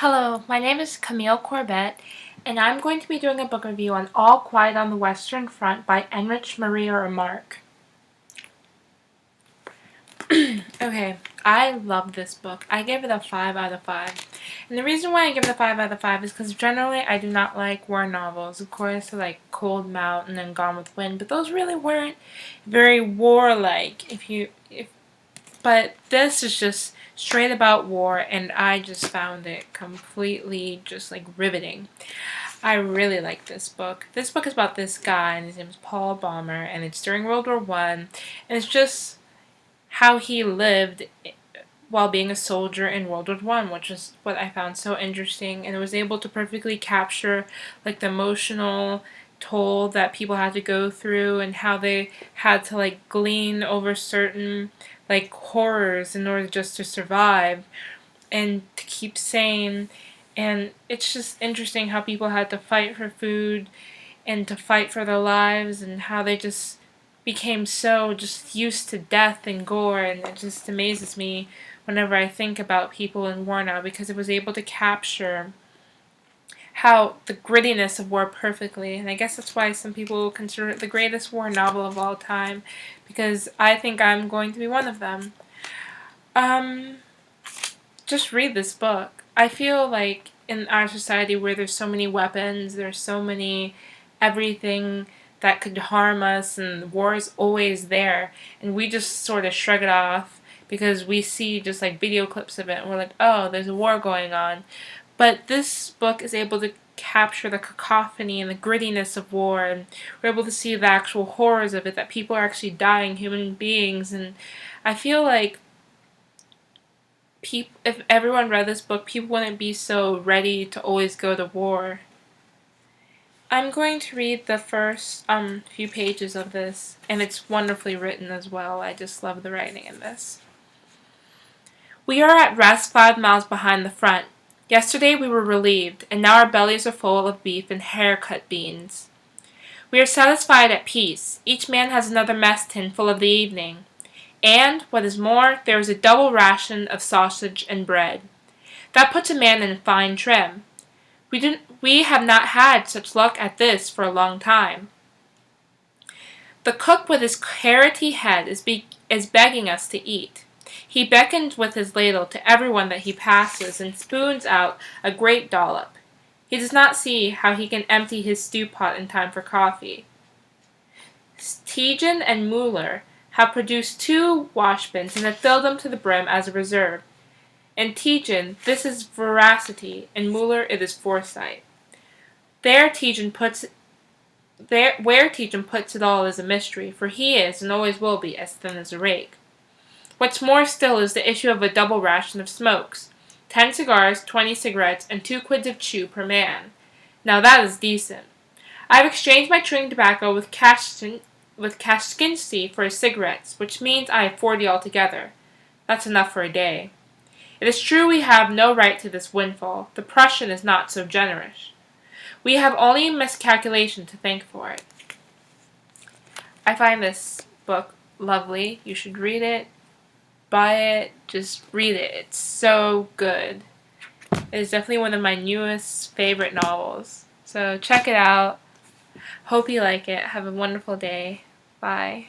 Hello, my name is Camille Corbett, and I'm going to be doing a book review on All Quiet on the Western Front by Erich Remarque. Okay, I love this book. I give it a 5 out of 5. And the reason why I give it a 5 out of 5 is because generally I do not like war novels. Of course, I like Cold Mountain and Gone with Wind, but those really weren't very warlike. But this is just straight about war, and I just found it completely just like riveting. I really like this book. This book is about this guy, and his name is Paul Baumer, and it's during World War One, and it's just how he lived while being a soldier in World War One, which is what I found so interesting, and it was able to perfectly capture like the emotional toll that people had to go through and how they had to like glean over certain like horrors in order just to survive and to keep sane. And it's just interesting how people had to fight for food and to fight for their lives, and how they just became so just used to death and gore. And it just amazes me whenever I think about people in war now, because it was able to capture how the grittiness of war perfectly. And I guess that's why some people consider it the greatest war novel of all time, because I think I'm going to be one of them. Just read this book. I feel like in our society where there's so many weapons, there's so many everything that could harm us, and war is always there, and we just sort of shrug it off because we see just like video clips of it and we're like, oh, there's a war going on. But this book is able to capture the cacophony and the grittiness of war, and we're able to see the actual horrors of it, that people are actually dying, human beings. And I feel like if everyone read this book, people wouldn't be so ready to always go to war. I'm going to read the first few pages of this, and it's wonderfully written as well. I just love the writing in this. We are at rest 5 miles behind the front. Yesterday we were relieved, and now our bellies are full of beef and hair-cut beans. We are satisfied at peace. Each man has another mess tin full of the evening. And, what is more, there is a double ration of sausage and bread. That puts a man in fine trim. We have not had such luck at this for a long time. The cook with his carroty head is begging us to eat. He beckons with his ladle to everyone that he passes and spoons out a great dollop. He does not see how he can empty his stew pot in time for coffee. Tejan and Mueller have produced 2 washbins and have filled them to the brim as a reserve. In Tejan, this is veracity, in Mueller it is foresight. Where Tejan puts it all is a mystery, for he is, and always will be, as thin as a rake. What's more still is the issue of a double ration of smokes. 10 cigars, 20 cigarettes, and 2 quids of chew per man. Now that is decent. I have exchanged my chewing tobacco with Kashkinsky for his cigarettes, which means I have 40 altogether. That's enough for a day. It is true we have no right to this windfall. The Prussian is not so generous. We have only miscalculation to thank for it. I find this book lovely. You should read it. Buy it. Just read it. It's so good. It is definitely one of my newest favorite novels. So check it out. Hope you like it. Have a wonderful day. Bye.